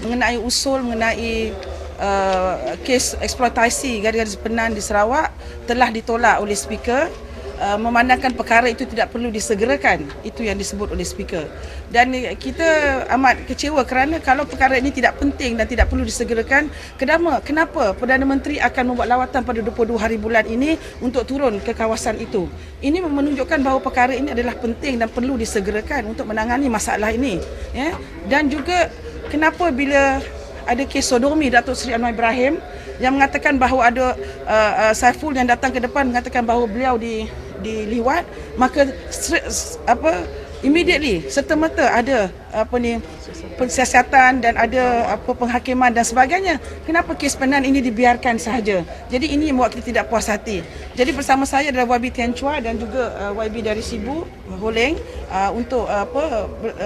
mengenai usul mengenai kes eksploitasi gadis-gadis Penan di Sarawak telah ditolak oleh Speaker, memandangkan perkara itu tidak perlu disegerakan. Itu yang disebut oleh Speaker. Dan kita amat kecewa kerana kalau perkara ini tidak penting dan tidak perlu disegerakan, kenapa Perdana Menteri akan membuat lawatan pada 22 hari bulan ini untuk turun ke kawasan itu. Ini menunjukkan bahawa perkara ini adalah penting dan perlu disegerakan untuk menangani masalah ini. Ya? Dan juga kenapa bila ada kes sodomi Datuk Seri Anwar Ibrahim yang mengatakan bahawa ada Saiful yang datang ke depan mengatakan bahawa beliau diliwat, maka immediately serta-merta ada pensiasatan dan ada penghakiman dan sebagainya. Kenapa kes Penan ini dibiarkan sahaja? Jadi ini membuat kita tidak puas hati. Jadi bersama saya adalah YB Tian Chua dan juga YB dari Sibu Holeng untuk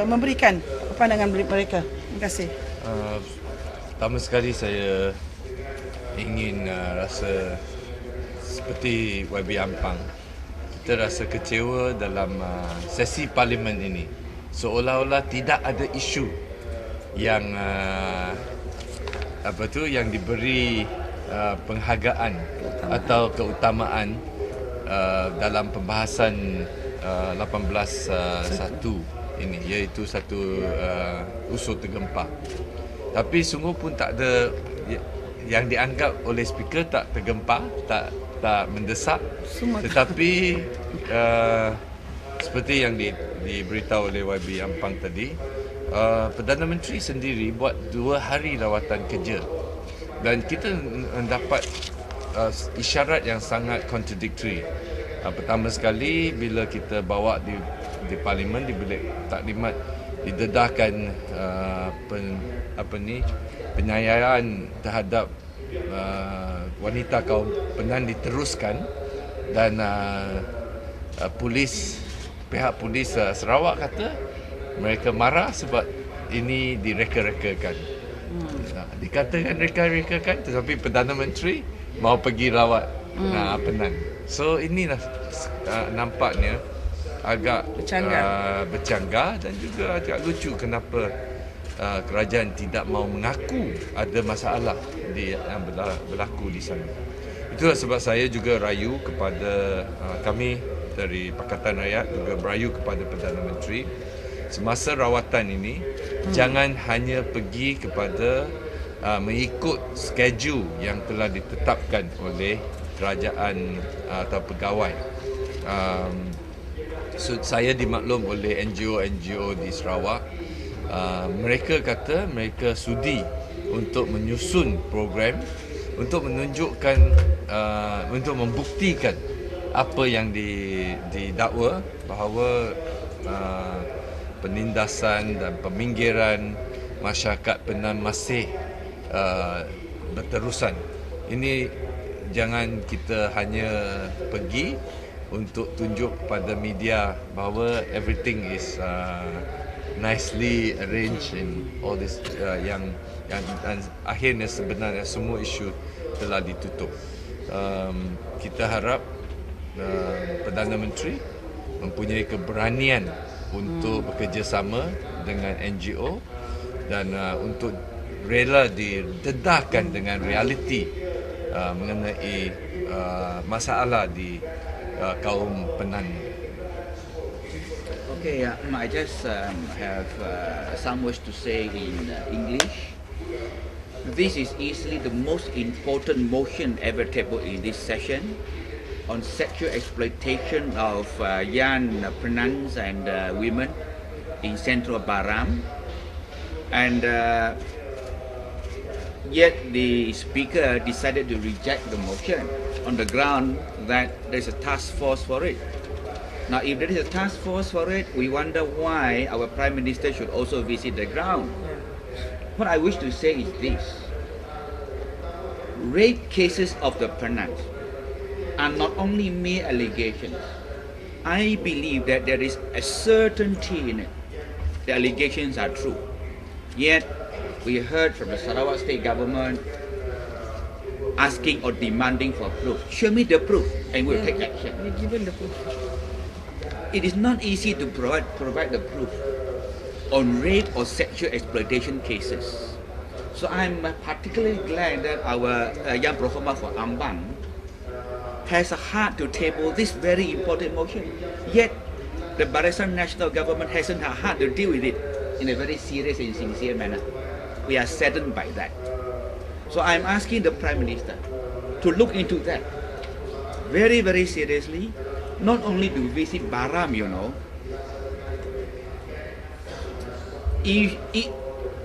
memberikan pandangan mereka. Terima kasih. Pertama sekali saya ingin rasa seperti YB Ampang. Kita rasa kecewa dalam sesi parlimen ini. Seolah-olah tidak ada isu yang yang diberi penghargaan atau keutamaan dalam pembahasan 18.1 ini, iaitu satu usul tergempar. Tapi sungguh pun tak ada yang dianggap oleh Speaker tak tergempar, tak mendesak. Tetapi seperti yang diberitahu oleh YB Ampang tadi, Perdana Menteri sendiri buat 2 hari lawatan kerja dan kita mendapat isyarat yang sangat contradictory. Pertama sekali bila kita bawa di parlimen, di bilik taklimat, didedahkan penyayaan terhadap wanita kaum Penan diteruskan dan pihak polis Sarawak kata mereka marah sebab ini direka-rekakan. Dikatakan reka-rekakan, tetapi Perdana Menteri mau pergi rawat Penan. So inilah nampaknya agak bercanggah dan juga agak lucu kenapa kerajaan tidak mahu mengaku ada masalah yang berlaku di sana. Itulah sebab saya juga rayu kepada kami dari Pakatan Rakyat, juga berayu kepada Perdana Menteri semasa rawatan ini jangan hanya pergi kepada mengikut schedule yang telah ditetapkan oleh kerajaan atau pegawai. Saya dimaklum oleh NGO di Sarawak, mereka kata mereka sudi untuk menyusun program untuk menunjukkan, untuk membuktikan apa yang didakwa, bahawa penindasan dan peminggiran masyarakat Penan masih berterusan. Ini jangan kita hanya pergi untuk tunjuk pada media bahawa everything is nicely arranged in all this yang akhirnya sebenarnya semua isu telah ditutup. Kita harap Perdana Menteri mempunyai keberanian untuk bekerjasama dengan NGO dan untuk rela didedahkan dengan realiti mengenai masalah di kaum Penan. Okay, I just have some words to say in English. This is easily the most important motion ever tabled in this session on sexual exploitation of young Penans and women in Central Baram, and yet the Speaker decided to reject the motion on the ground that there's a task force for it. Now, if there is a task force for it, we wonder why our Prime Minister should also visit the ground. What I wish to say is this: rape cases of the Penans are not only mere allegations. I believe that there is a certainty in it. The allegations are true. Yet, we heard from the Sarawak state government asking or demanding for proof. Show me the proof and we'll take action. We're given the proof. It is not easy to provide the proof on rape or sexual exploitation cases. So I'm particularly glad that our young performer for Ambang has a heart to table this very important motion. Yet the Barisan National Government hasn't a heart to deal with it in a very serious and sincere manner. We are saddened by that. So I'm asking the Prime Minister to look into that very, very seriously, not only to visit Baram,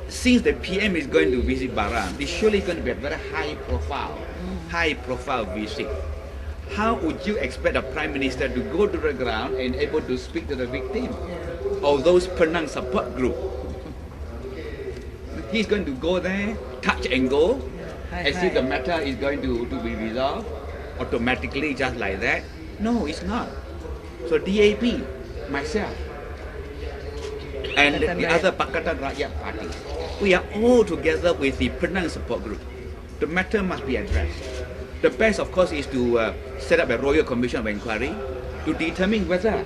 since the PM is going to visit Baram, it's surely going to be a very high profile visit. How would you expect a Prime Minister to go to the ground and able to speak to the victim or those Penang support group? He's going to go there, touch and go, as if the matter is going to be resolved automatically just like that. No, it's not. So DAP, myself, and the other Pakatan Rakyat parties, we are all together with the Penang support group. The matter must be addressed. The best, of course, is to set up a Royal Commission of Inquiry to determine whether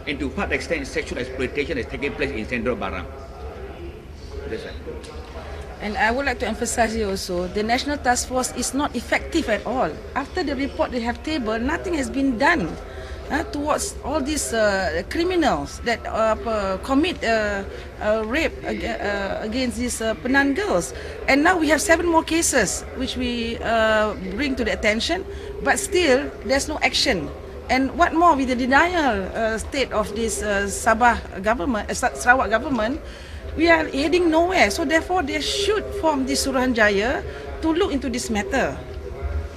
and to what extent sexual exploitation is taking place in Central Baram. That's it. And I would like to emphasize here also, the National Task Force is not effective at all. After the report they have tabled, nothing has been done towards all these criminals that commit rape against these Penan girls. And now we have 7 more cases which we bring to the attention, but still there's no action. And what more with the denial state of this Sabah government, Sarawak government, we are heading nowhere. So therefore, they should form this Suruhanjaya to look into this matter.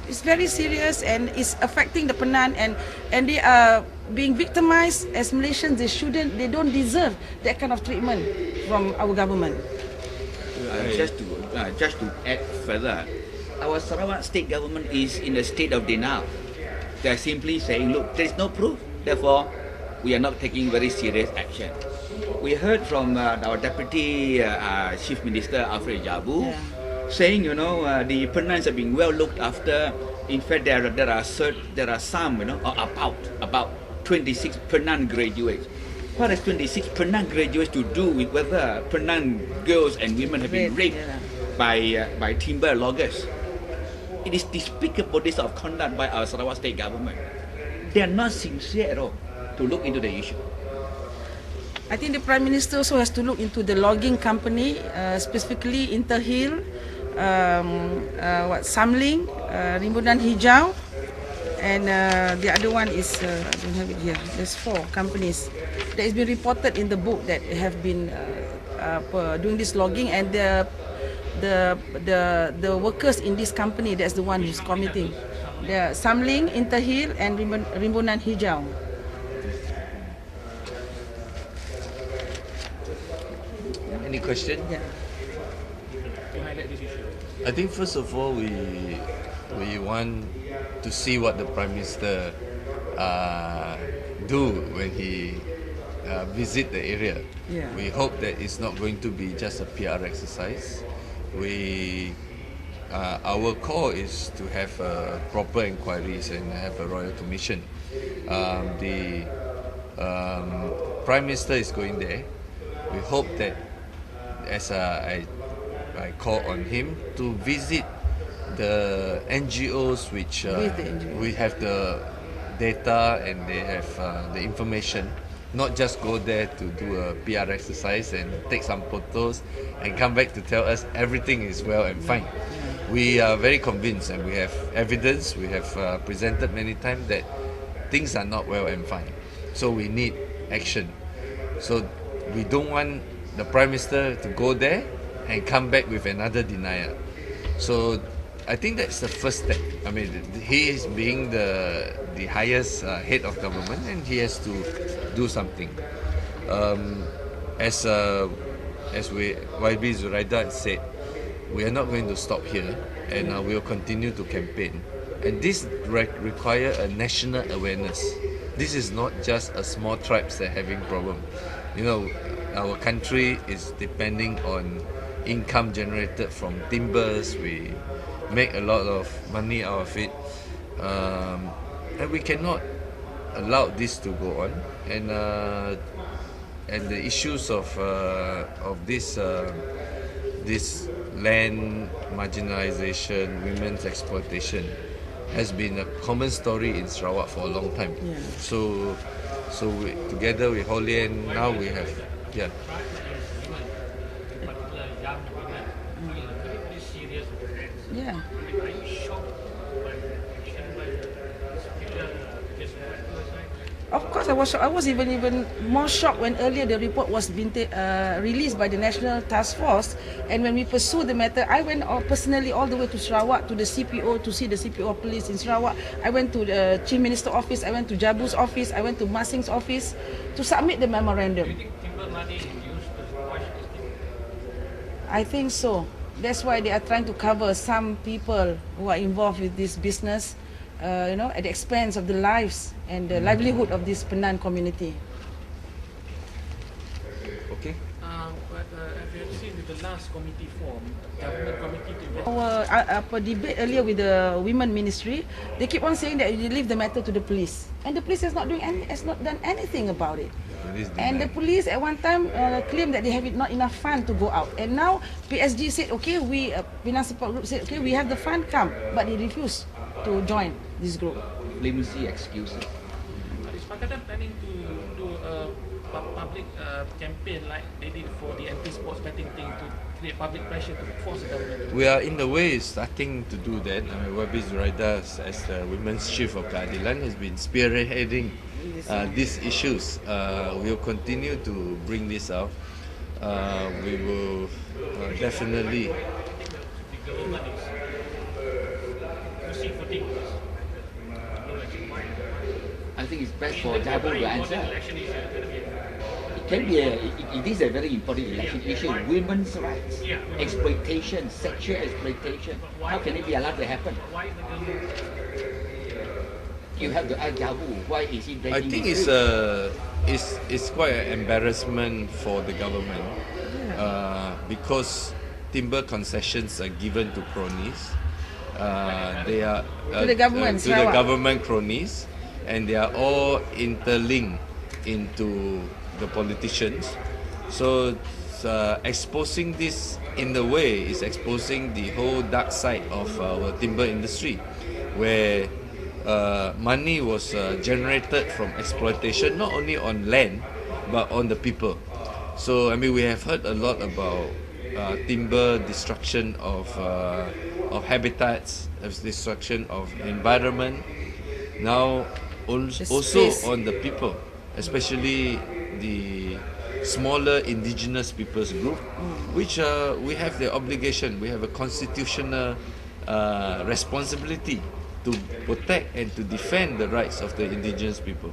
It's very serious and it's affecting the Penan, and they are being victimized as Malaysians. They don't deserve that kind of treatment from our government. Just to add further, our Sarawak state government is in a state of denial. They're simply saying, look, there is no proof, therefore we are not taking very serious action. We heard from our Deputy Chief Minister Alfred Jabu saying, the Penans are being well looked after. In fact, there are some, about 26 Penang graduates. What has 26 Penang graduates to do with whether Penang girls and women have been raped by timber loggers? It is despicable, this sort of conduct by our Sarawak state government. They are not sincere at all to look into the issue. I think the Prime Minister also has to look into the logging company, specifically Interhill, Samling, Rimbunan Hijau, and the other one is, I don't have it here, there's 4 companies that has been reported in the book that have been doing this logging, and the workers in this company, that's the one who's committing. The Samling, Interhill, and Rimbunan Hijau. Any question? Yeah. I think first of all we want to see what the Prime Minister do when he visit the area. Yeah. We hope that it's not going to be just a PR exercise. Our call is to have proper inquiries and have a royal commission. The Prime Minister is going there. We hope that, as I call on him to visit the NGOs which we have the data and they have the information, not just go there to do a PR exercise and take some photos and come back to tell us everything is well and fine. We are very convinced and we have evidence, we have presented many times that things are not well and fine. So we need action. So we don't want the Prime Minister to go there and come back with another denial. So I think that's the first step. I mean, he is being the highest head of government and he has to do something. As YB Zuraida said, we are not going to stop here and we will continue to campaign. And this require a national awareness. This is not just a small tribes that are having problem. Our country is depending on income generated from timbers. We make a lot of money out of it, and we cannot allow this to go on. And the issues of this land marginalization, women's exploitation has been a common story in Sarawak for a long time. Yeah. So together with Holian, now we have, yeah. Yeah. Of course, I was shocked. I was even more shocked when earlier the report was being released by the National Task Force, and when we pursued the matter, I went personally all the way to Sarawak to the CPO to see the CPO police in Sarawak. I went to the Chief Minister office. I went to Jabu's office. I went to Masing's office to submit the memorandum. I think so. That's why they are trying to cover some people who are involved with this business, at the expense of the lives and the livelihood of this Penan community. Okay. But have you seen with the last committee form, government committee to Our debate earlier with the Women Ministry, they keep on saying that you leave the matter to the police, and the police has not done anything about it. And the police at one time claimed that they have not enough fund to go out, and now PSG said, okay, Penan Support Group said, okay, we have the fund, come, but they refused to join this group. Flimsy excuses. Is Pakatan planning to do a public campaign like they did for the anti-sports betting thing to create public pressure to force the government? We are in the way starting to do that. I mean, Wabi Zuraida, as the Women's Chief of Keadilan, has been spearheading these issues. We will continue to bring this out. We will definitely. I think it's best for Jabu to answer. It is a very important election issue. Women's rights, exploitation, sexual exploitation. How can it be allowed to happen? You have to ask Jabu, why is he breaking I think his rule? it's quite an embarrassment for the government because timber concessions are given to cronies. They are To the government, to the Sarawak. government cronies, and they are all interlinked into the politicians. So exposing this in the way is exposing the whole dark side of our timber industry, where money was generated from exploitation, not only on land but on the people. So I mean, we have heard a lot about timber destruction of habitats, destruction of environment. Now also space. on the people, especially the smaller indigenous peoples group, which we have the obligation, we have a constitutional responsibility to protect and to defend the rights of the indigenous people.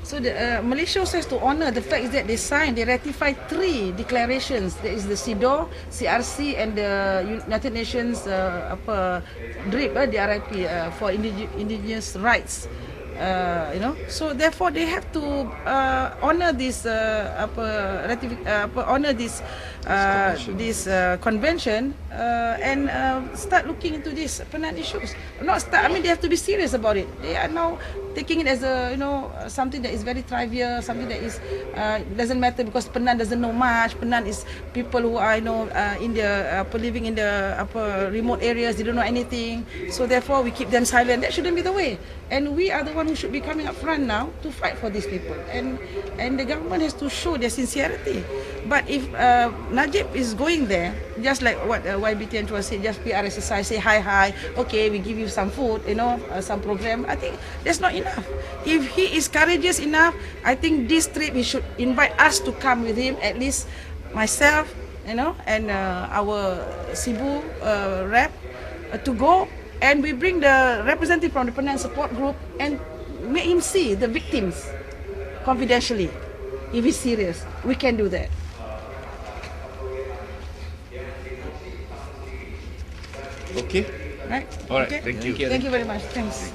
So Malaysia also has to honour the fact that they ratified 3 declarations. There is the CEDAW, CRC, and the United Nations DRIP, DRIP for indigenous rights. So therefore they have to honour this convention and start looking into these Penan issues. They have to be serious about it. They are now taking it as something that is very trivial, something that is doesn't matter because Penan doesn't know much. Penan is people who are living in the remote areas. They don't know anything. So therefore we keep them silent. That shouldn't be the way. And we are the one who should be coming up front now to fight for these people. And the government has to show their sincerity. But if Najib is going there, just like what YBT and Chua said, just PR exercise, say hi, okay, we give you some food, some program. I think that's not enough. If he is courageous enough, I think this trip he should invite us to come with him, at least myself, and our Cebu rep to go, and we bring the representative from the Penan Support Group and make him see the victims confidentially. If he's serious, we can do that. Okay. Right? All right. Okay. Thank you. Thank you very much. Thanks.